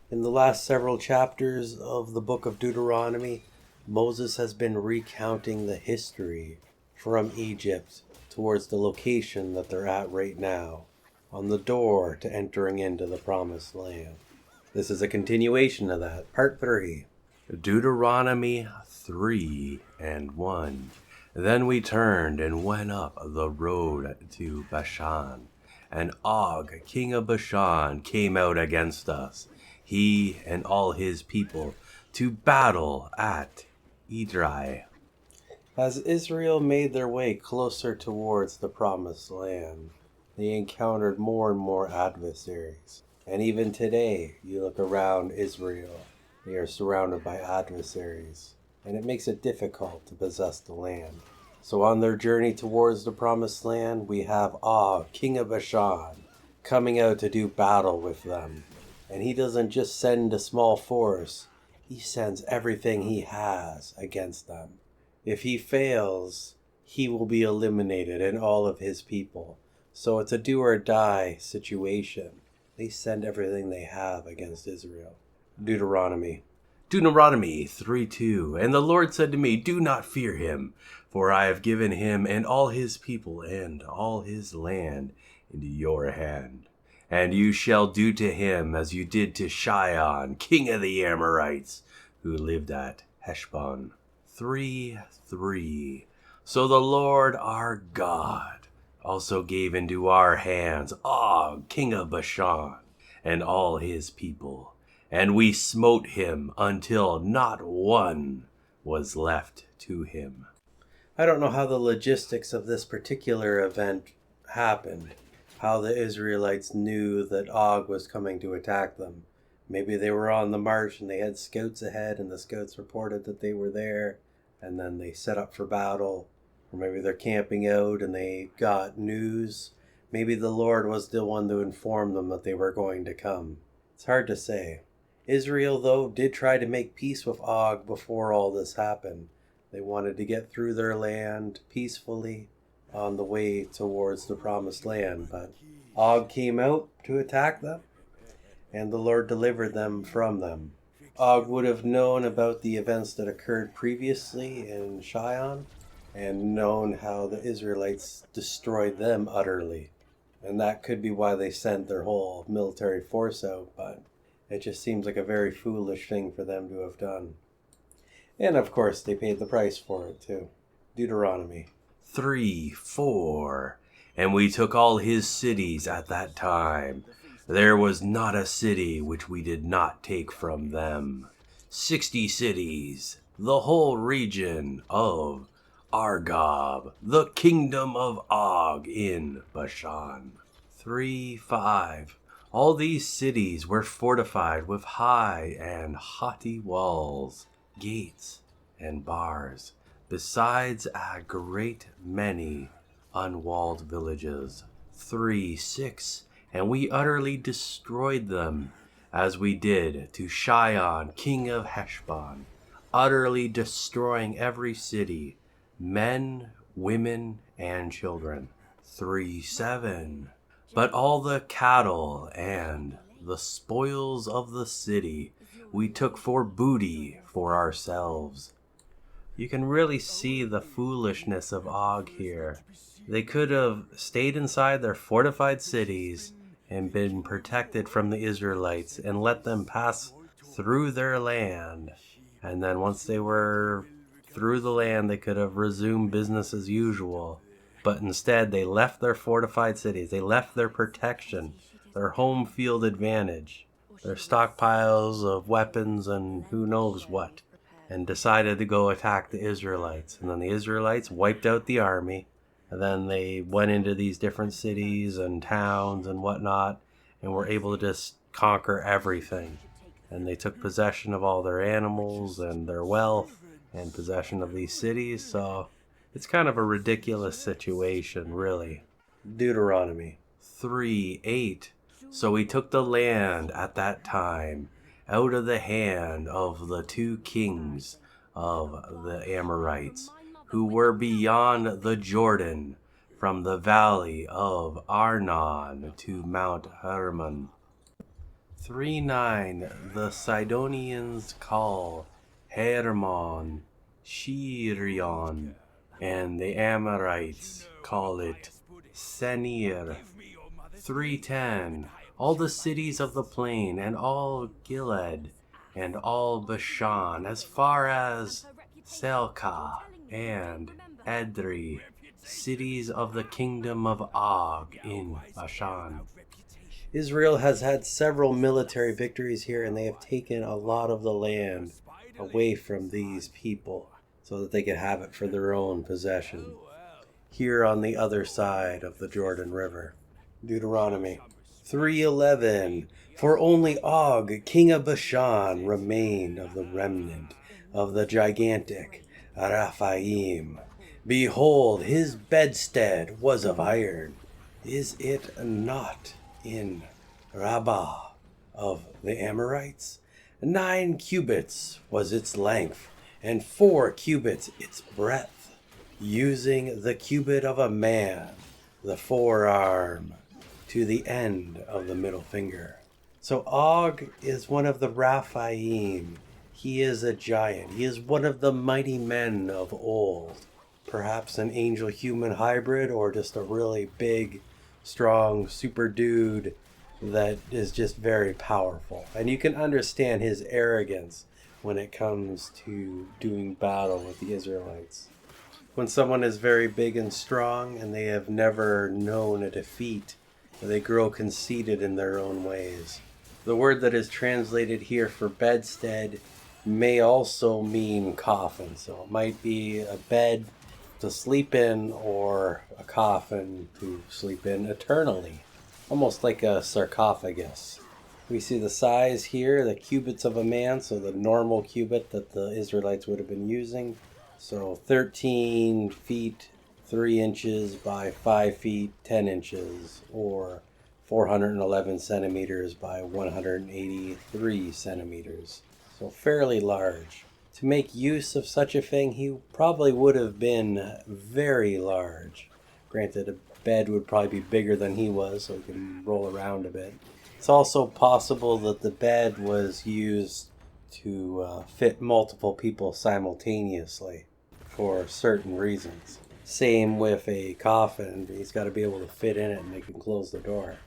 In the last several chapters of the book of Deuteronomy, Moses has been recounting the history from Egypt towards the location that they're at right now, on the door to entering into the promised land. This is a continuation of that, part 3. Deuteronomy 3:1. Then we turned and went up the road to Bashan, and Og, king of Bashan, came out against us, he and all his people, to battle at Edrei. As Israel made their way closer towards the promised land, they encountered more and more adversaries. And even today, you look around Israel, they are surrounded by adversaries, and it makes it difficult to possess the land. So on their journey towards the promised land, we have Og, king of Bashan, coming out to do battle with them. And he doesn't just send a small force, he sends everything he has against them. If he fails, he will be eliminated and all of his people. So it's a do or die situation. They send everything they have against Israel. Deuteronomy 3:2. And the Lord said to me, do not fear him, for I have given him and all his people and all his land into your hand. And you shall do to him as you did to Sihon, king of the Amorites, who lived at Heshbon. 3:3. So the Lord our God also gave into our hands Og, king of Bashan, and all his people, and we smote him until not one was left to him. I don't know how the logistics of this particular event happened, how the Israelites knew that Og was coming to attack them. Maybe they were on the march and they had scouts ahead and the scouts reported that they were there and then they set up for battle. Or maybe they're camping out and they got news. Maybe the Lord was the one to inform them that they were going to come. It's hard to say. Israel, though, did try to make peace with Og before all this happened. They wanted to get through their land peacefully on the way towards the promised land, but Og came out to attack them, and the Lord delivered them from them. Og would have known about the events that occurred previously in Sihon, and known how the Israelites destroyed them utterly. And that could be why they sent their whole military force out, but it just seems like a very foolish thing for them to have done. And of course, they paid the price for it too. Deuteronomy 3:4. And we took all his cities at that time. There was not a city which we did not take from them. 60 cities, the whole region of Argob, the kingdom of Og in Bashan. 3:5. All these cities were fortified with high and haughty walls, gates, and bars, besides a great many unwalled villages. 3:6. And we utterly destroyed them, as we did to Sihon, king of Heshbon, utterly destroying every city, men, women, and children. 3:7. But all the cattle and the spoils of the city we took for booty for ourselves. You can really see the foolishness of Og here. They could have stayed inside their fortified cities and been protected from the Israelites and let them pass through their land. And then once they were through the land, they could have resumed business as usual. But instead, they left their fortified cities. They left their protection, their home field advantage, their stockpiles of weapons and who knows what, and decided to go attack the Israelites. And then the Israelites wiped out the army. And then they went into these different cities and towns and whatnot and were able to just conquer everything. And they took possession of all their animals and their wealth and possession of these cities. So it's kind of a ridiculous situation, really. Deuteronomy 3:8. So we took the land at that time out of the hand of the 2 kings of the Amorites, who were beyond the Jordan, from the valley of Arnon to Mount Hermon. 3:9 The Sidonians call Hermon Shirion, and the Amorites call it Senir. 3:10 All the cities of the plain, and all Gilead, and all Bashan, as far as Selka and Edrei, cities of the kingdom of Og in Bashan. Israel has had several military victories here, and they have taken a lot of the land away from these people so that they could have it for their own possession. Here on the other side of the Jordan River. Deuteronomy 3:11 For only Og, king of Bashan, remained of the remnant of the gigantic Raphaim. Behold, his bedstead was of iron. Is it not in Rabbah of the Amorites? 9 cubits was its length, and 4 cubits its breadth, using the cubit of a man, the forearm, to the end of the middle finger. So Og is one of the Raphaim. He is a giant. He is one of the mighty men of old. Perhaps an angel-human hybrid, or just a really big, strong, super dude that is just very powerful. And you can understand his arrogance when it comes to doing battle with the Israelites. When someone is very big and strong and they have never known a defeat, they grow conceited in their own ways. The word that is translated here for bedstead may also mean coffin. So it might be a bed to sleep in or a coffin to sleep in eternally. Almost like a sarcophagus. We see the size here, the cubits of a man, so the normal cubit that the Israelites would have been using. So 13 feet 3 inches by 5 feet 10 inches, or 411 centimeters by 183 centimeters. So fairly large. To make use of such a thing, he probably would have been very large. Granted, a bed would probably be bigger than he was, so he can roll around a bit. It's also possible that the bed was used to fit multiple people simultaneously for certain reasons. Same with a coffin. He's got to be able to fit in it and they can close the door.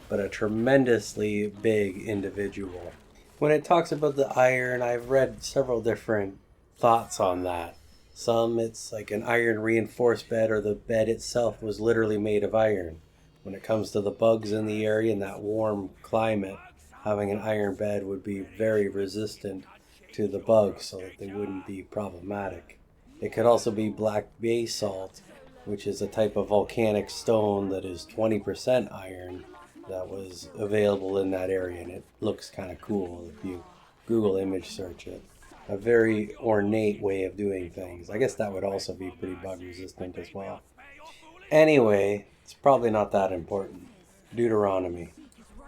But a tremendously big individual. When it talks about the iron, I've read several different thoughts on that. Some, it's like an iron reinforced bed, or the bed itself was literally made of iron. When it comes to the bugs in the area in that warm climate, having an iron bed would be very resistant to the bugs so that they wouldn't be problematic. It could also be black basalt, which is a type of volcanic stone that is 20% iron that was available in that area, and it looks kind of cool if you Google image search it. A very ornate way of doing things. I guess that would also be pretty bug resistant as well. Anyway, it's probably not that important. Deuteronomy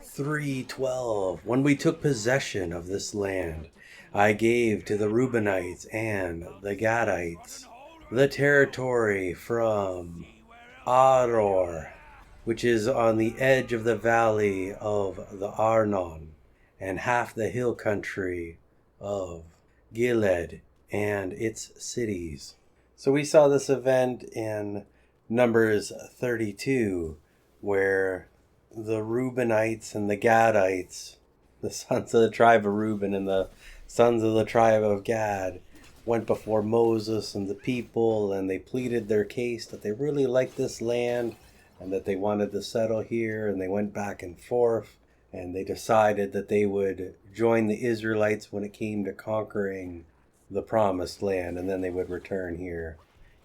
3:12 When we took possession of this land, I gave to the Reubenites and the Gadites the territory from Aror, which is on the edge of the valley of the Arnon, and half the hill country of Gilead and its cities. So we saw this event in Numbers 32, where the Reubenites and the Gadites, the sons of the tribe of Reuben and the sons of the tribe of Gad, went before Moses and the people, and they pleaded their case that they really liked this land and that they wanted to settle here, and they went back and forth, and they decided that they would join the Israelites when it came to conquering the promised land, and then they would return here.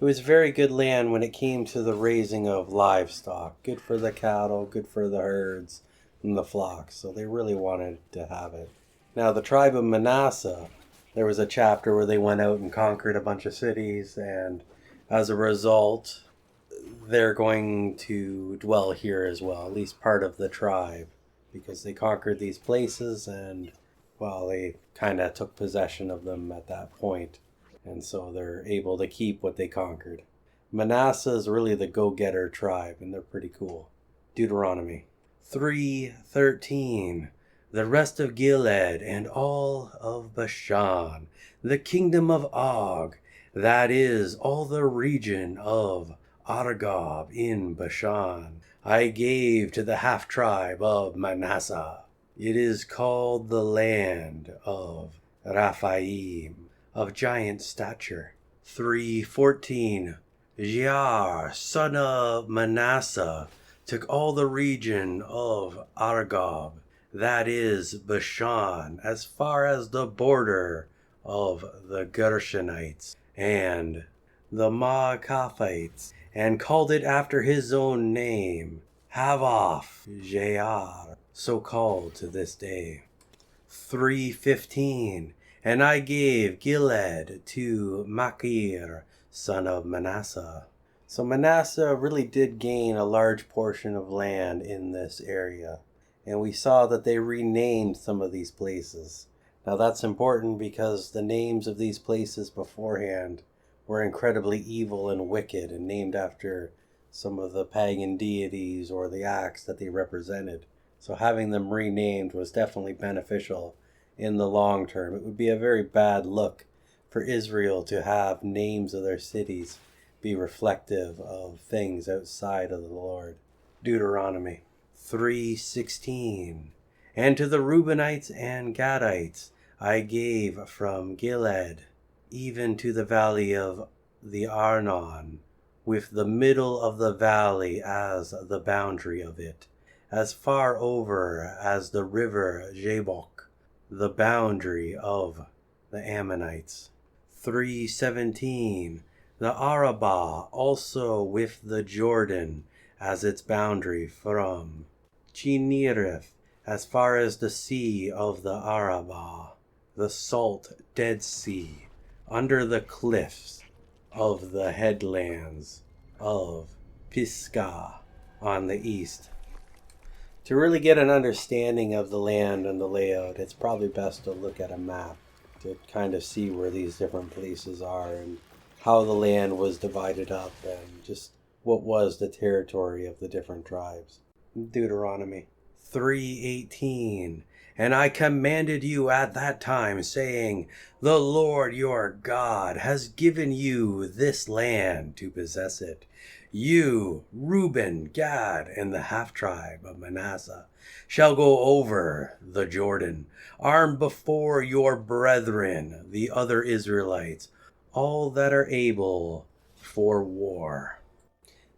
It was very good land when it came to the raising of livestock. Good for the cattle, good for the herds and the flocks, so they really wanted to have it. Now the tribe of Manasseh, there was a chapter where they went out and conquered a bunch of cities, and as a result, they're going to dwell here as well, at least part of the tribe, because they conquered these places and, well, they kind of took possession of them at that point, and so they're able to keep what they conquered. Manasseh is really the go-getter tribe, and they're pretty cool. Deuteronomy 3:13 the rest of Gilead, and all of Bashan, the kingdom of Og, that is, all the region of Argob in Bashan, I gave to the half-tribe of Manasseh. It is called the land of Raphaim, of giant stature. 3:14. Jair, son of Manasseh, took all the region of Argob, that is, Bashan, as far as the border of the Gershonites and the Maacathites, and called it after his own name, Havoth Jair, so called to this day. 3:15. And I gave Gilead to Machir, son of Manasseh. So Manasseh really did gain a large portion of land in this area. And we saw that they renamed some of these places. Now that's important because the names of these places beforehand were incredibly evil and wicked and named after some of the pagan deities or the acts that they represented. So having them renamed was definitely beneficial in the long term. It would be a very bad look for Israel to have names of their cities be reflective of things outside of the Lord. Deuteronomy 3:16. And to the Reubenites and Gadites I gave from Gilead, even to the valley of the Arnon, with the middle of the valley as the boundary of it, as far over as the river Jabbok, the boundary of the Ammonites. 3:17. The Arabah also with the Jordan as its boundary from Chinnereth as far as the sea of the Arabah, the salt Dead Sea, under the cliffs of the headlands of Pisgah on the east. To really get an understanding of the land and the layout, it's probably best to look at a map to kind of see where these different places are and how the land was divided up and just what was the territory of the different tribes. Deuteronomy 3:18. And I commanded you at that time, saying, the Lord your God has given you this land to possess it. You, Reuben, Gad, and the half-tribe of Manasseh, shall go over the Jordan, armed before your brethren, the other Israelites, all that are able for war.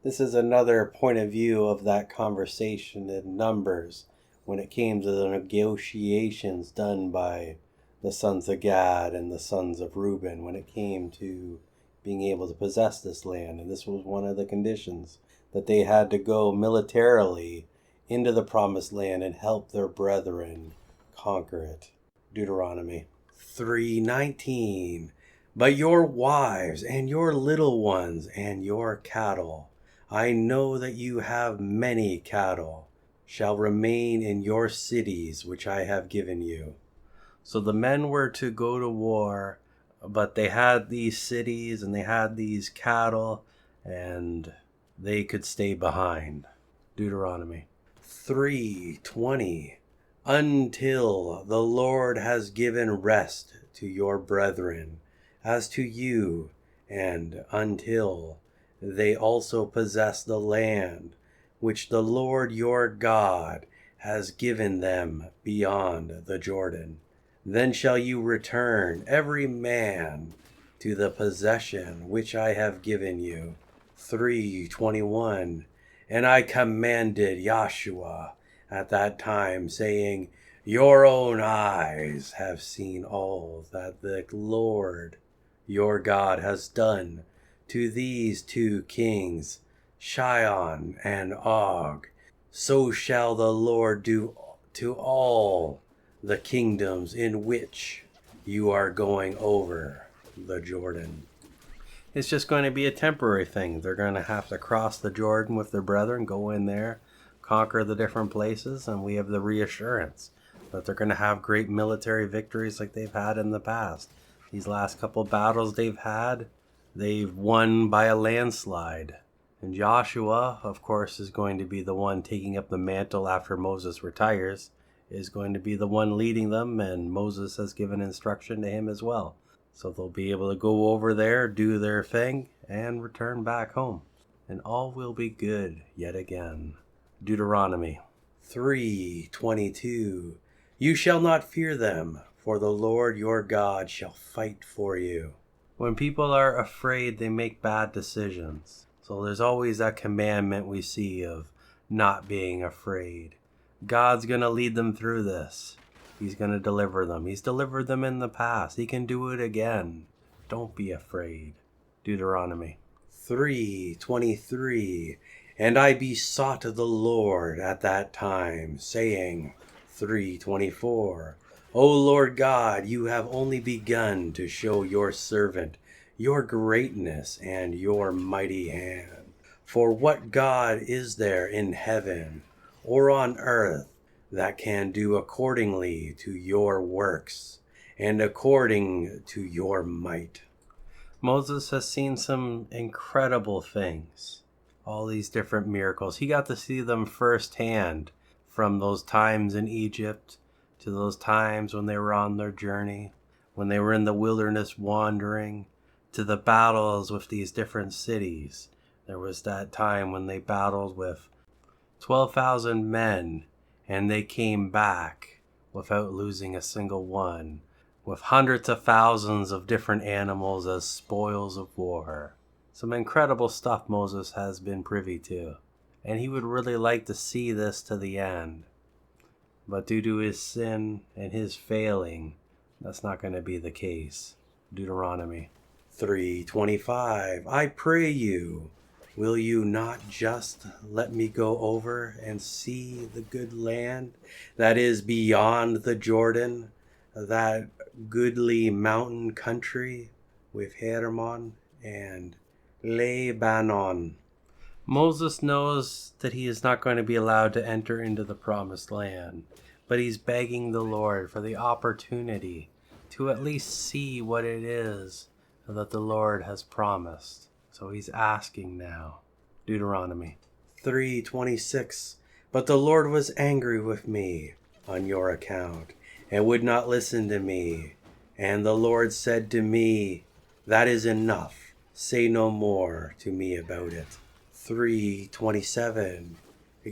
This is another point of view of that conversation in Numbers when it came to the negotiations done by the sons of Gad and the sons of Reuben when it came to being able to possess this land. And this was one of the conditions, that they had to go militarily into the promised land and help their brethren conquer it. Deuteronomy 3:19. But your wives and your little ones and your cattle, I know that you have many cattle, shall remain in your cities which I have given you. So the men were to go to war, but they had these cities and they had these cattle, and they could stay behind. Deuteronomy 3:20. Until the Lord has given rest to your brethren, as to you, and until they also possess the land which the Lord your God has given them beyond the Jordan. Then shall you return every man to the possession which I have given you. 3:21. And I commanded Joshua at that time, saying, your own eyes have seen all that the Lord your God has done to these two kings, Sihon and Og. So shall the Lord do to all the kingdoms in which you are going over the Jordan. It's just going to be a temporary thing. They're going to have to cross the Jordan with their brethren, go in there, conquer the different places, and we have the reassurance that they're going to have great military victories like they've had in the past. These last couple battles they've had, they've won by a landslide. And Joshua, of course, is going to be the one taking up the mantle after Moses retires is going to be the one leading them, and Moses has given instruction to him as well. So they'll be able to go over there, do their thing, and return back home. And all will be good yet again. Deuteronomy 3:22. You shall not fear them, for the Lord your God shall fight for you. When people are afraid, they make bad decisions. So there's always that commandment we see of not being afraid. God's going to lead them through this. He's going to deliver them. He's delivered them in the past. He can do it again. Don't be afraid. Deuteronomy 3:23. And I besought the Lord at that time, saying, 3:24. O Lord God, you have only begun to show your servant your greatness and your mighty hand. For what God is there in heaven or on earth that can do accordingly to your works and according to your might? Moses has seen some incredible things, all these different miracles. He got to see them firsthand, from those times in Egypt to those times when they were on their journey, when they were in the wilderness wandering, to the battles with these different cities. There was that time when they battled with 12,000 men, and they came back without losing a single one, with hundreds of thousands of different animals as spoils of war. Some incredible stuff Moses has been privy to, and he would really like to see this to the end. But due to his sin and his failing, that's not going to be the case. Deuteronomy 3:25. I pray you, will you not just let me go over and see the good land that is beyond the Jordan, that goodly mountain country with Hermon and Lebanon? Moses knows that he is not going to be allowed to enter into the promised land, but he's begging the Lord for the opportunity to at least see what it is that the Lord has promised. So he's asking now. Deuteronomy 3:26. But the Lord was angry with me on your account, and would not listen to me. And the Lord said to me, that is enough. Say no more to me about it. 3:27.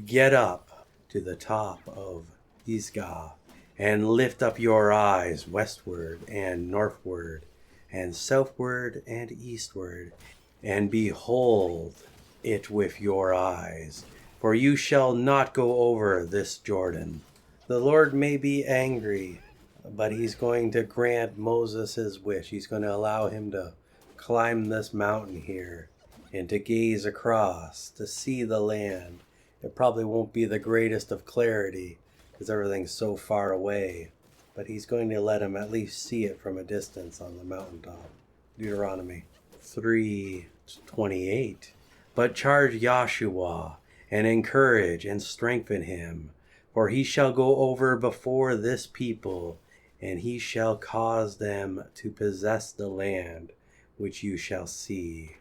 Get up to the top of Pisgah, and lift up your eyes westward and northward, and southward and eastward, and behold it with your eyes, for you shall not go over this Jordan. The Lord may be angry, but he's going to grant Moses his wish. He's going to allow him to climb this mountain here and to gaze across, to see the land. It probably won't be the greatest of clarity because everything's so far away, but he's going to let him at least see it from a distance on the mountaintop. Deuteronomy 3:28. But charge Joshua, and encourage and strengthen him, for he shall go over before this people, and he shall cause them to possess the land which you shall see.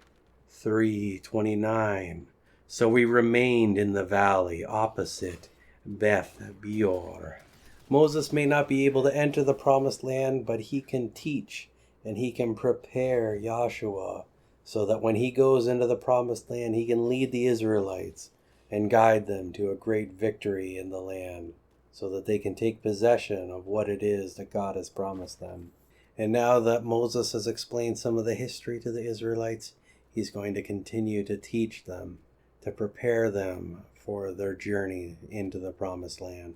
3:29. So we remained in the valley opposite Beth Beor. Moses may not be able to enter the promised land, but he can teach and he can prepare Joshua so that when he goes into the promised land, he can lead the Israelites and guide them to a great victory in the land so that they can take possession of what it is that God has promised them. And now that Moses has explained some of the history to the Israelites, he's going to continue to teach them, to prepare them for their journey into the promised land.